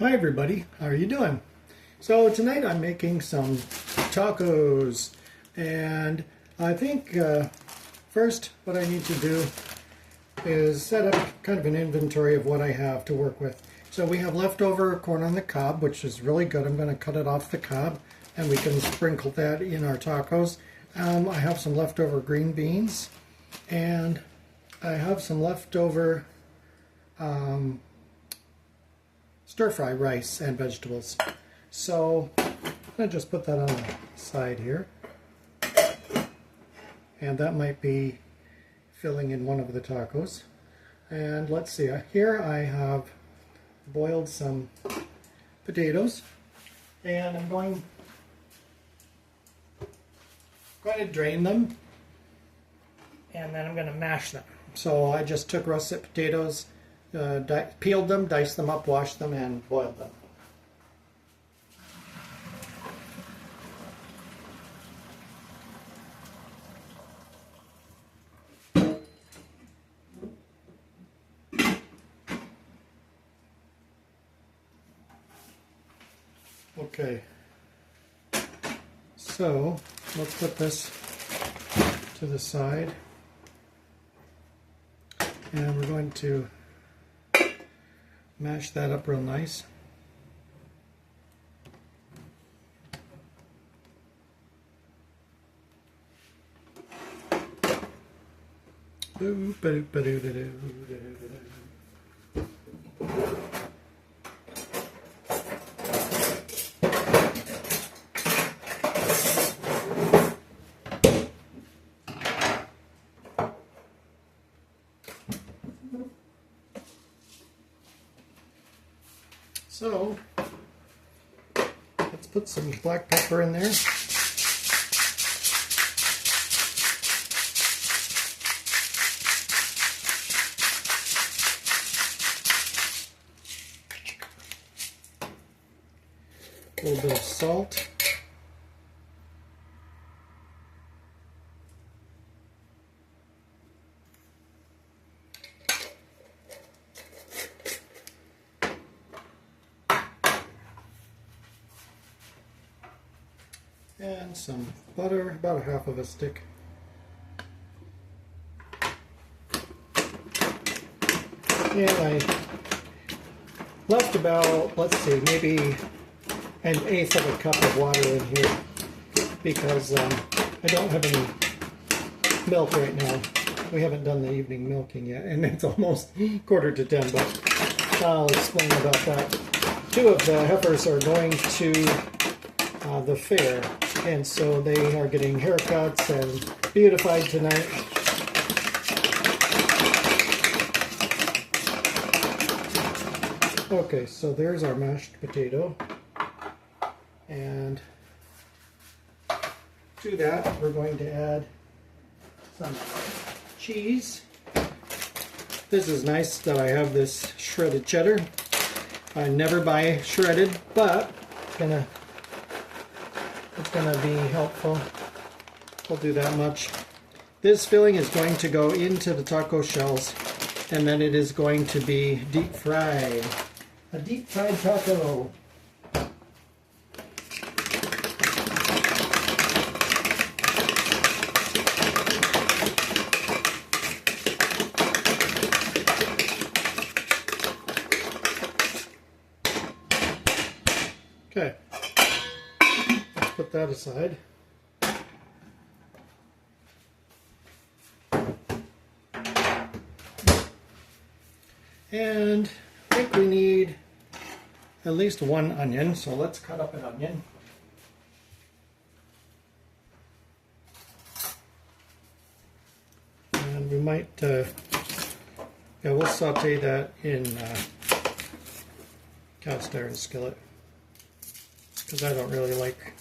Hi everybody, how are you doing? So tonight I'm making some tacos, and I think first what I need to do is set up kind of an inventory of what I have to work with. So we have leftover corn on the cob, which is really good. I'm going to cut it off the cob and we can sprinkle that in our tacos. I have some leftover green beans, and I have some leftover stir-fry rice and vegetables. So I'm going to just put that on the side here. And that might be filling in one of the tacos. And let's see, here I have boiled some potatoes, and I'm going to drain them, and then I'm going to mash them. So I just took russet potatoes, peeled them, diced them up, washed them, and boiled them. Okay, so let's put this to the side, and we're going to mash that up real nice. So let's put some black pepper in there. A little bit of salt. And some butter, about a half of a stick. And I left about, let's see, maybe an eighth of a cup of water in here, because I don't have any milk right now. We haven't done the evening milking yet, and it's almost 9:45, but I'll explain about that. Two of the heifers are going to the fair, and so they are getting haircuts and beautified tonight. Okay, so there's our mashed potato, and to that we're going to add some cheese. This is nice that I have this shredded cheddar. I never buy shredded, but it's gonna be helpful. We'll do that much. This filling is going to go into the taco shells, and then it is going to be deep fried. A deep fried taco. Okay. Put that aside. And I think we need at least one onion, so let's cut up an onion. And we might, we'll saute that in cast iron skillet, because I don't really like,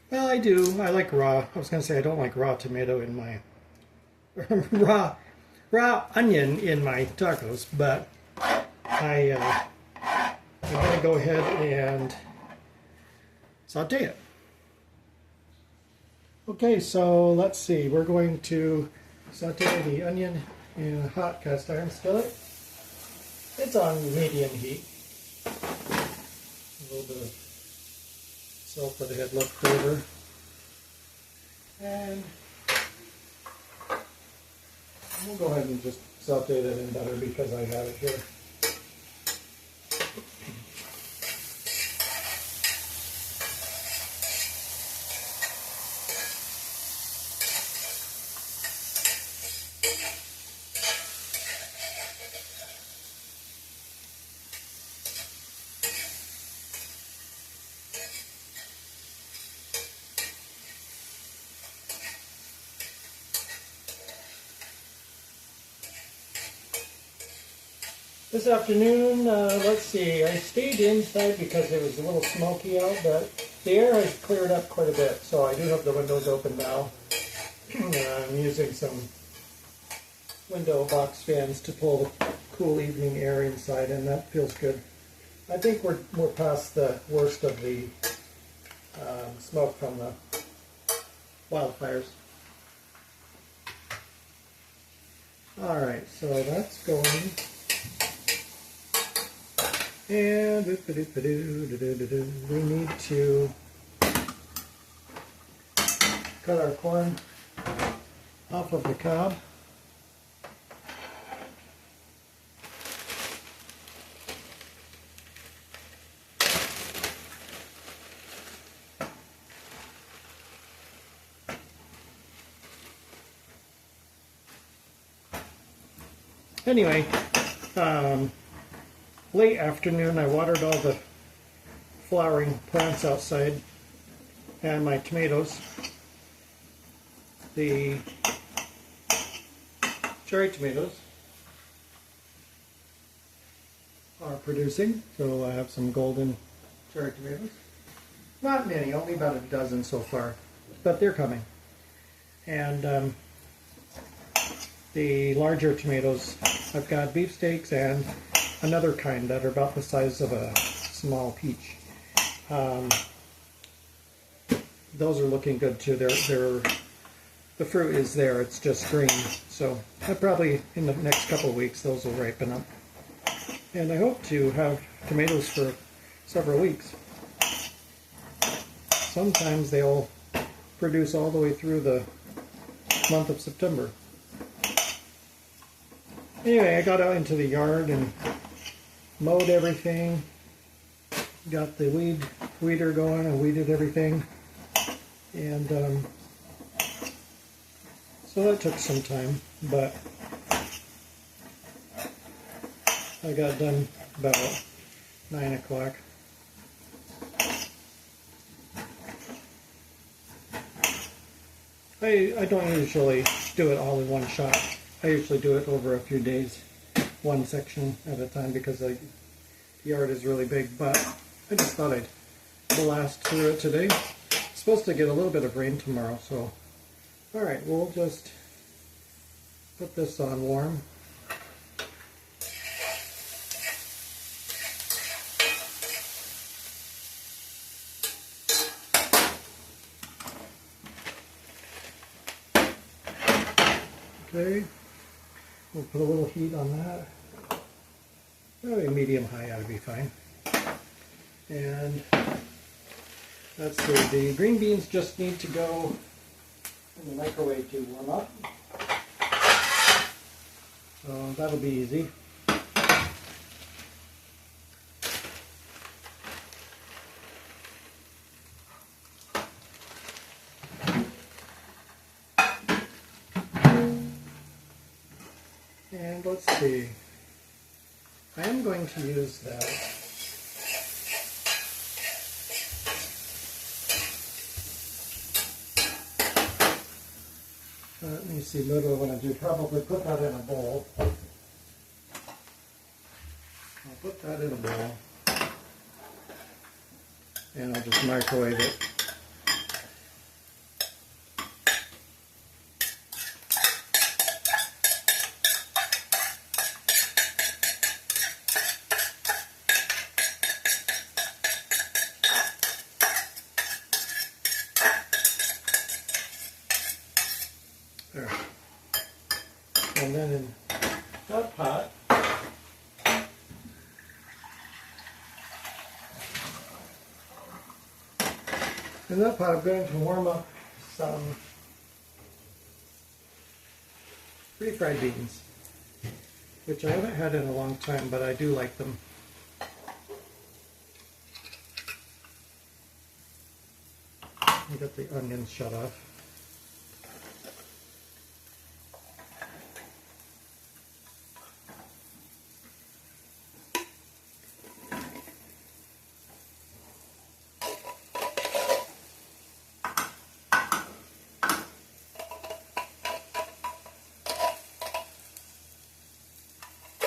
well, I do. I like raw. I was going to say I don't like raw tomato in my raw onion in my tacos, but I'm going to go ahead and saute it. Okay, so let's see. We're going to saute the onion in a hot cast iron skillet. It's on medium heat. a little bit of salt that I had left over. And we'll go ahead and just saute that in butter because I have it here. This afternoon, let's see, I stayed inside because it was a little smoky out, but the air has cleared up quite a bit, so I do have the windows open now. I'm using some window box fans to pull the cool evening air inside, and that feels good. I think we're past the worst of the smoke from the wildfires. Alright, so that's going. And we need to cut our corn off of the cob. Anyway, late afternoon, I watered all the flowering plants outside and my tomatoes. The cherry tomatoes are producing, so I have some golden cherry tomatoes. Not many, only about a dozen so far, but they're coming. And the larger tomatoes, I've got beefsteaks and another kind that are about the size of a small peach. Those are looking good too. The fruit is there, it's just green. So I probably, in the next couple of weeks, those will ripen up. And I hope to have tomatoes for several weeks. Sometimes they'll produce all the way through the month of September. Anyway, I got out into the yard and mowed everything, got the weeder going and weeded everything, and so that took some time, but I got done about 9 o'clock. I don't usually do it all in one shot. I usually do it over a few days, one section at a time, because the yard is really big, but I just thought I'd blast through it today. It's supposed to get a little bit of rain tomorrow, so alright, we'll just put this on warm. Okay, we'll put a little heat on that. Probably medium-high ought to be fine. And let's see, the green beans just need to go in the microwave to warm up. So that'll be easy. And let's see, I am going to use that let me see, what do I want to do? Probably put that in a bowl. I'll put that in a bowl and I'll just microwave it. There. And then in that pot, In that pot, I'm going to warm up some refried beans, which I haven't had in a long time, but I do like them. I'll get the onions shut off.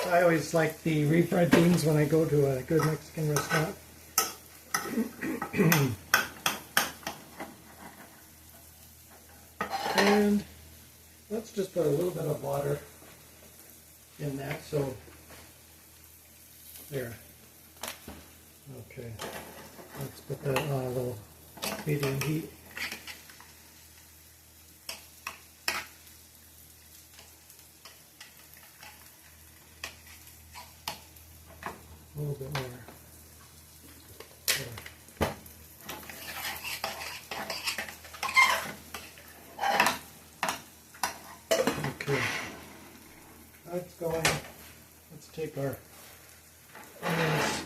I always like the refried beans when I go to a good Mexican restaurant. And let's just put a little bit of water in that, so there. Okay, let's put that on a little medium heat. A little bit more. There. Okay, that's going. Let's take our onions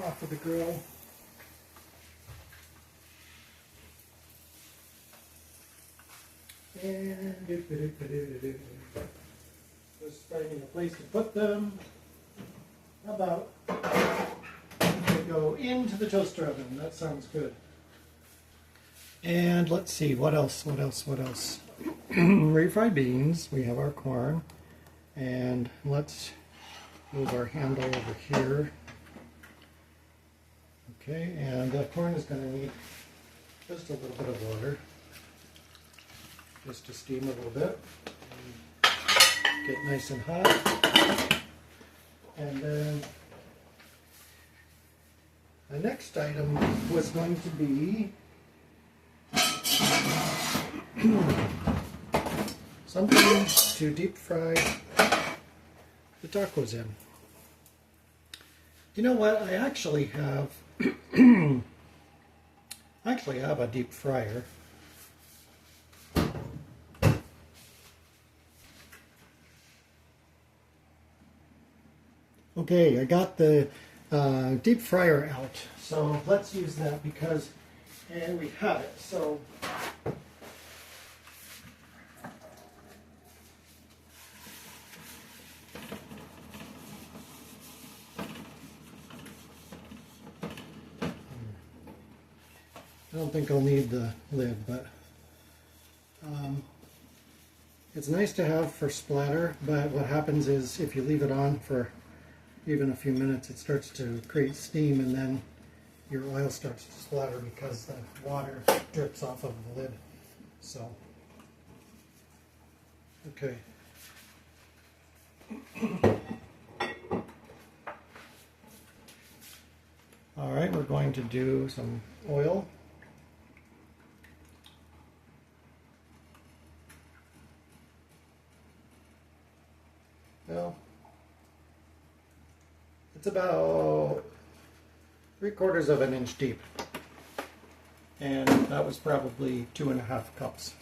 off of the grill. And just finding a place to put them. How about they go into the toaster oven? That sounds good. And let's see, what else? Refried beans, we have our corn, and let's move our handle over here. Okay, and the corn is going to need just a little bit of water, just to steam a little bit, and get nice and hot. And then the next item was going to be something to deep fry the tacos in. You know what? I actually have a deep fryer. Okay, I got the deep fryer out, so let's use that because, and we have it, so I don't think I'll need the lid, but it's nice to have for splatter, but what happens is if you leave it on for even a few minutes, it starts to create steam, and then your oil starts to splatter because the water drips off of the lid. So, okay. All right, we're going to do some oil. Well, it's about 3/4 of an inch deep, and that was probably 2.5 cups.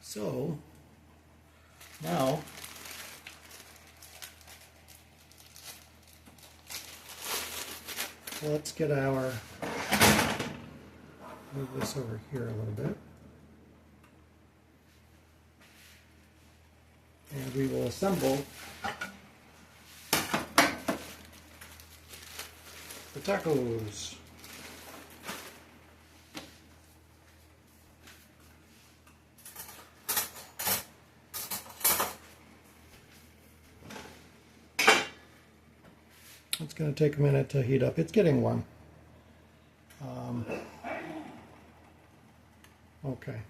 So now let's get our, move this over here a little bit, and we will assemble the tacos. It's going to take a minute to heat up. It's getting warm. Okay,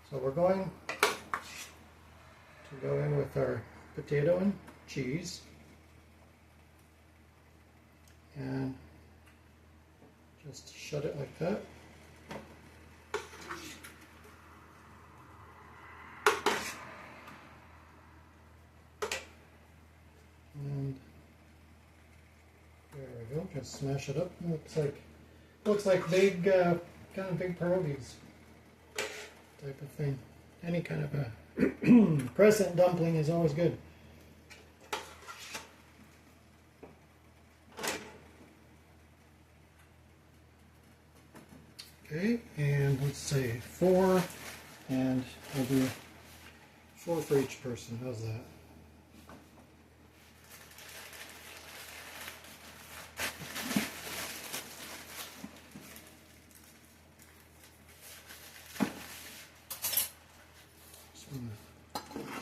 so we're going to go in with our potato and cheese. And just shut it like that. And there we go, just smash it up. It looks like Looks like big, kind of big pierogies type of thing. Any kind of a crescent dumpling is always good. Okay, and let's say 4, and we'll do 4 for each person. How's that?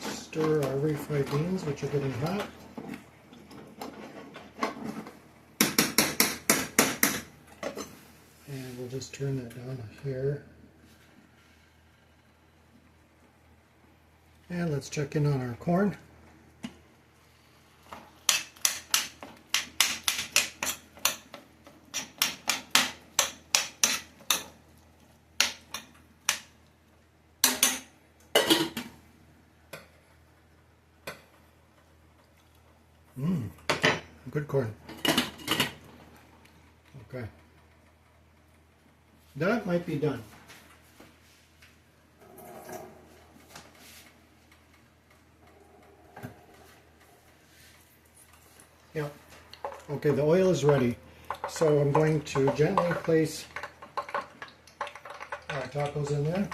Stir our refried beans, which are getting hot. And we'll just turn that down here. And let's check in on our corn. Good corn. Okay. That might be done. Yep. Okay, the oil is ready. So I'm going to gently place our tacos in there.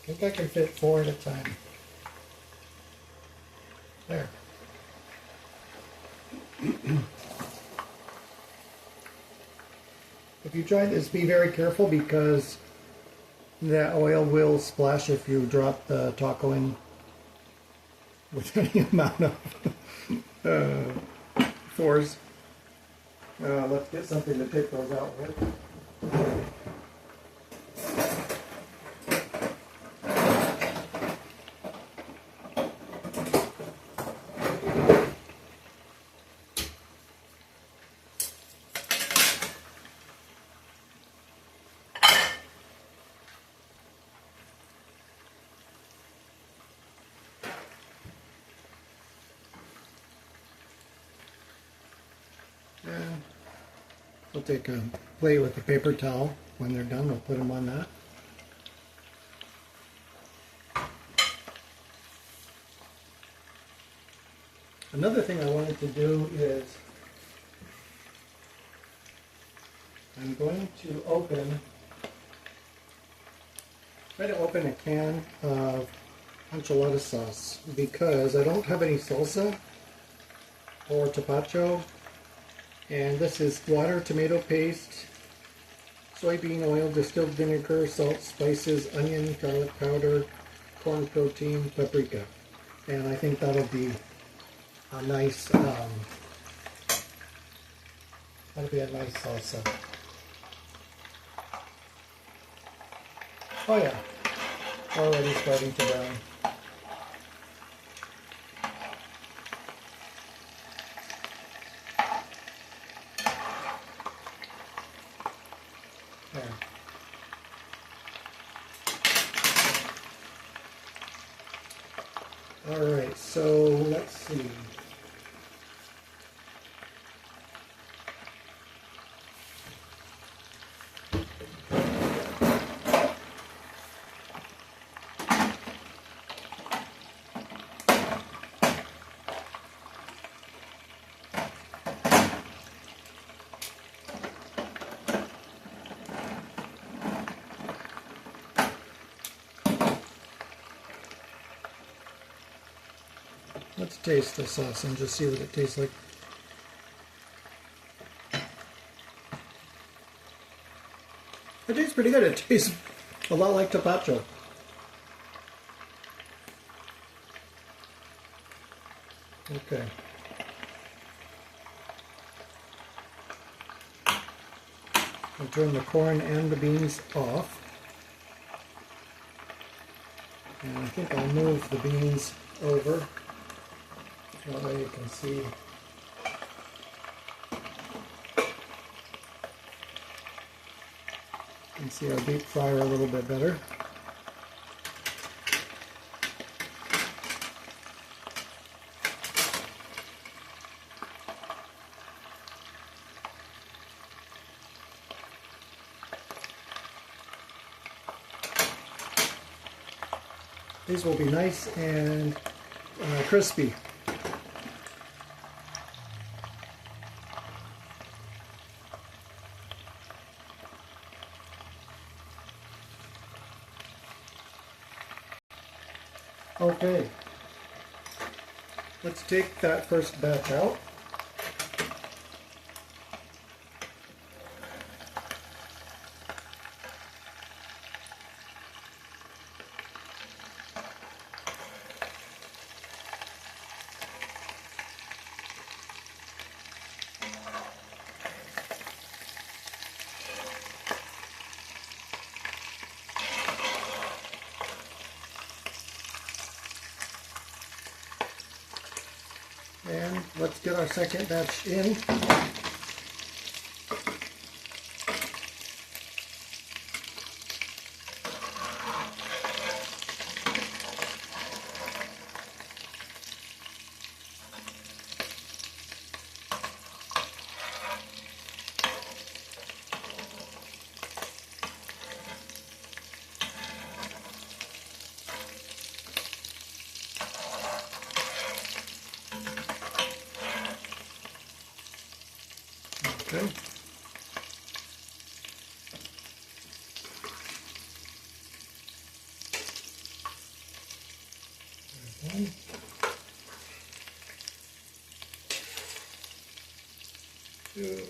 I think I can fit 4 at a time. There. If you try this, be very careful because that oil will splash if you drop the taco in with any amount of force. Let's get something to take those out with. We'll take a plate with a paper towel. When they're done, we'll put them on that. Another thing I wanted to do is I'm going to try to open a can of enchilada sauce because I don't have any salsa or tapacho. And this is water, tomato paste, soybean oil, distilled vinegar, salt, spices, onion, garlic powder, corn protein, paprika. And I think that'll be a nice, salsa. Oh yeah, already starting to brown. Alright, so let's see. Let's taste the sauce and just see what it tastes like. It tastes pretty good. It tastes a lot like tapacho. Okay. I'll turn the corn and the beans off. And I think I'll move the beans over. That way you can see our deep fryer a little bit better. These will be nice and crispy. Okay, let's take that first batch out. And let's get our second batch in. Okay. There's one. 2.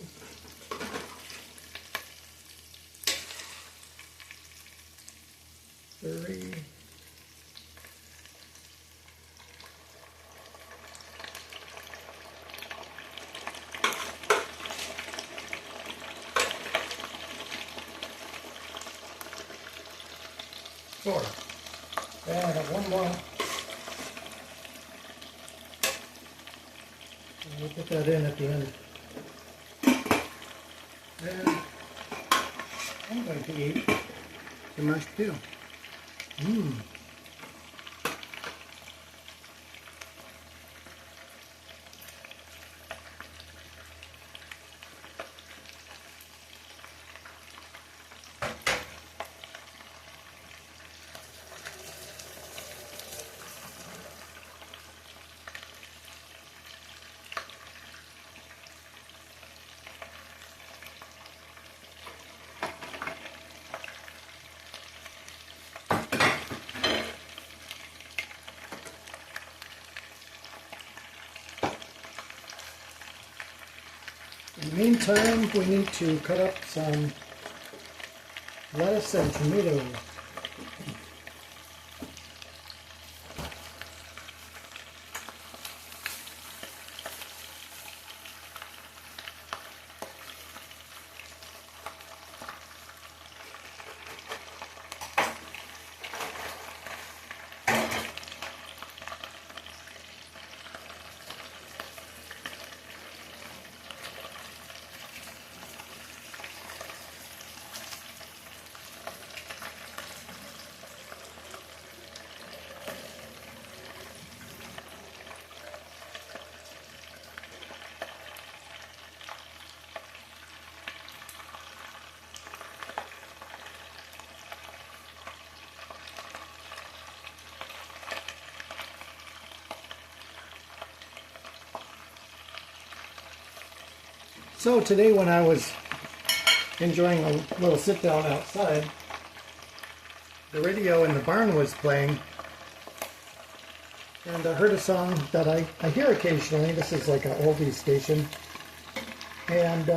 3. 4. And I have one more. And we'll put that in at the end. And I'm going to eat the mashed potato. In the meantime, we need to cut up some lettuce and tomatoes. So today when I was enjoying a little sit down outside, the radio in the barn was playing, and I heard a song that I hear occasionally. This is like an oldie station, and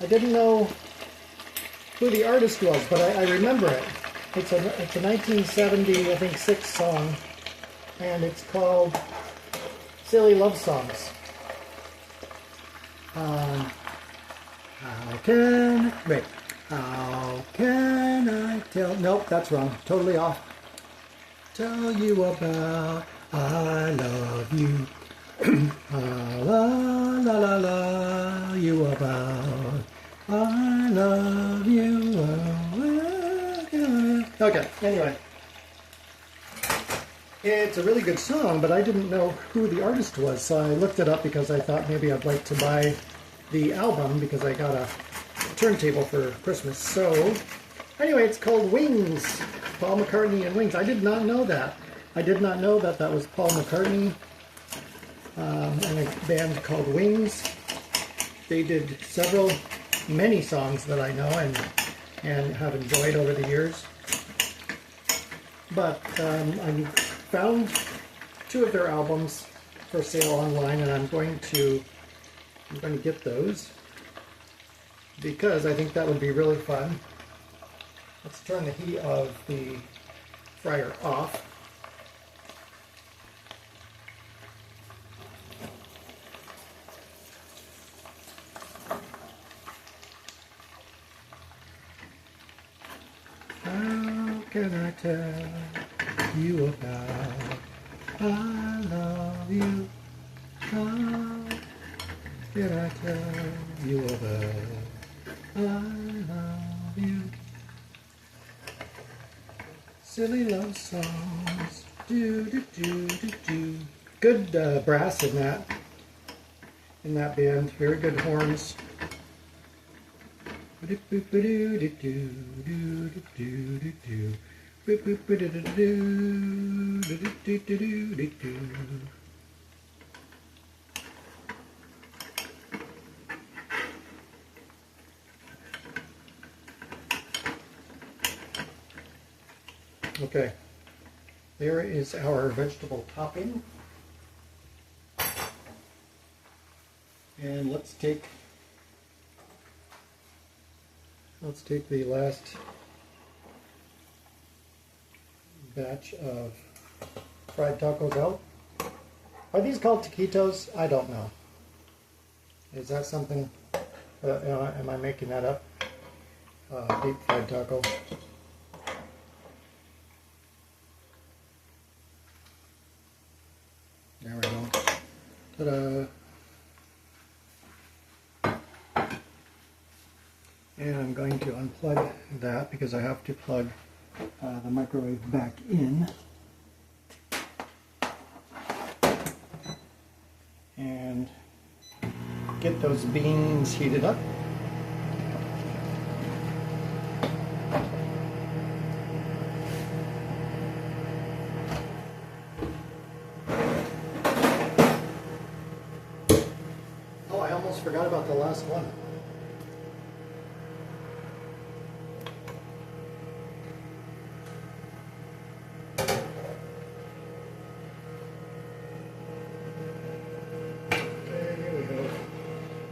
I didn't know who the artist was, but I remember it. It's a 1970, I think, 6 song, and it's called Silly Love Songs. How can I tell? Nope, that's wrong. Totally off. Tell you about I love you. La la la la you about I love you. Okay, anyway. It's a really good song, but I didn't know who the artist was, so I looked it up because I thought maybe I'd like to buy the album because I got a turntable for Christmas. So Anyway, it's called Wings. Paul McCartney and Wings. I did not know that. I did not know that that was Paul McCartney and a band called Wings. They did many songs that I know and have enjoyed over the years. But I found 2 of their albums for sale online, and I'm going to get those because I think that would be really fun. Let's turn the heat of the fryer off. How can I tell you about I love you? How can I tell you about I love you? Silly love songs. Do do do do do. Good brass in that band. Very good horns. Okay, there is our vegetable topping. And let's take the last batch of fried tacos out. Are these called taquitos? I don't know. Is that something, am I making that up? Deep fried taco. There we go. Ta-da! And I'm going to unplug that because I have to plug the microwave back in. And get those beans heated up. Oh, I almost forgot about the last one.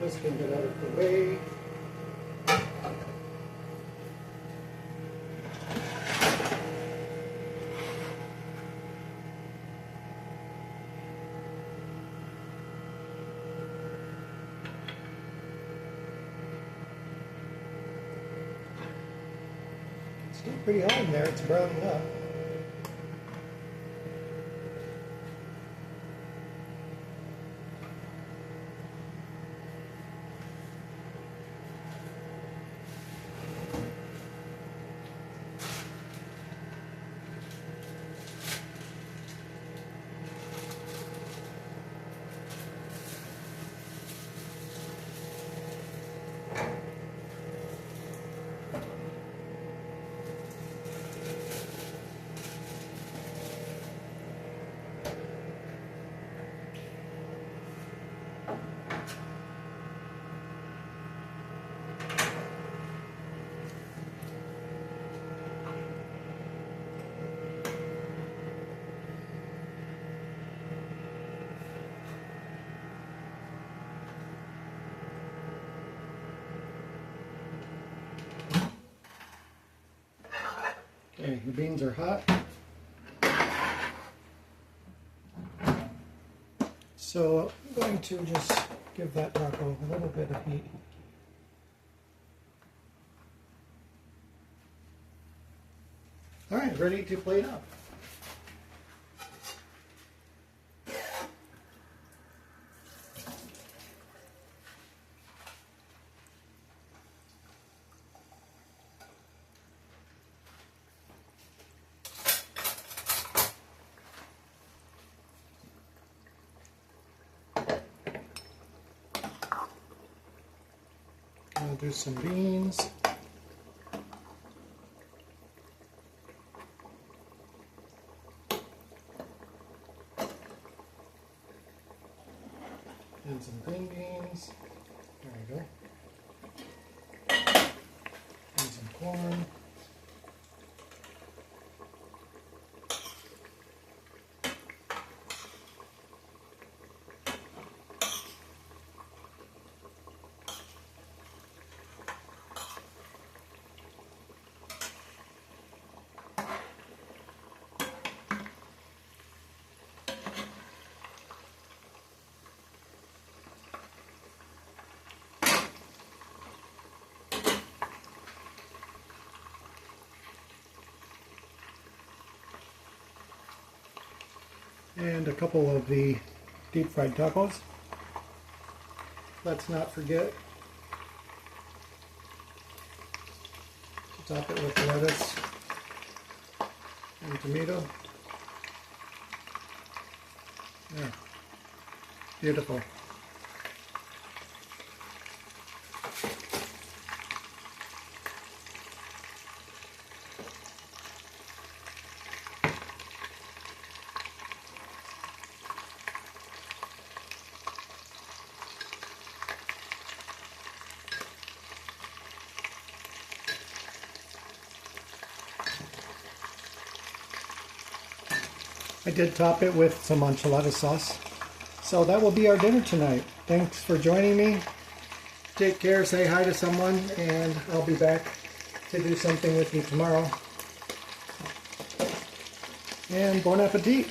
This can get out of the way. It's still pretty hot in there, it's browning up. Okay, the beans are hot. So I'm going to just give that taco a little bit of heat. All right, ready to plate up. I'll do some beans. And some green beans. There we go. And some corn. And a couple of the deep fried tacos. Let's not forget to top it with lettuce and tomato. Yeah, beautiful. I did top it with some enchilada sauce. So that will be our dinner tonight. Thanks for joining me. Take care, say hi to someone, and I'll be back to do something with you tomorrow. And bon appetit!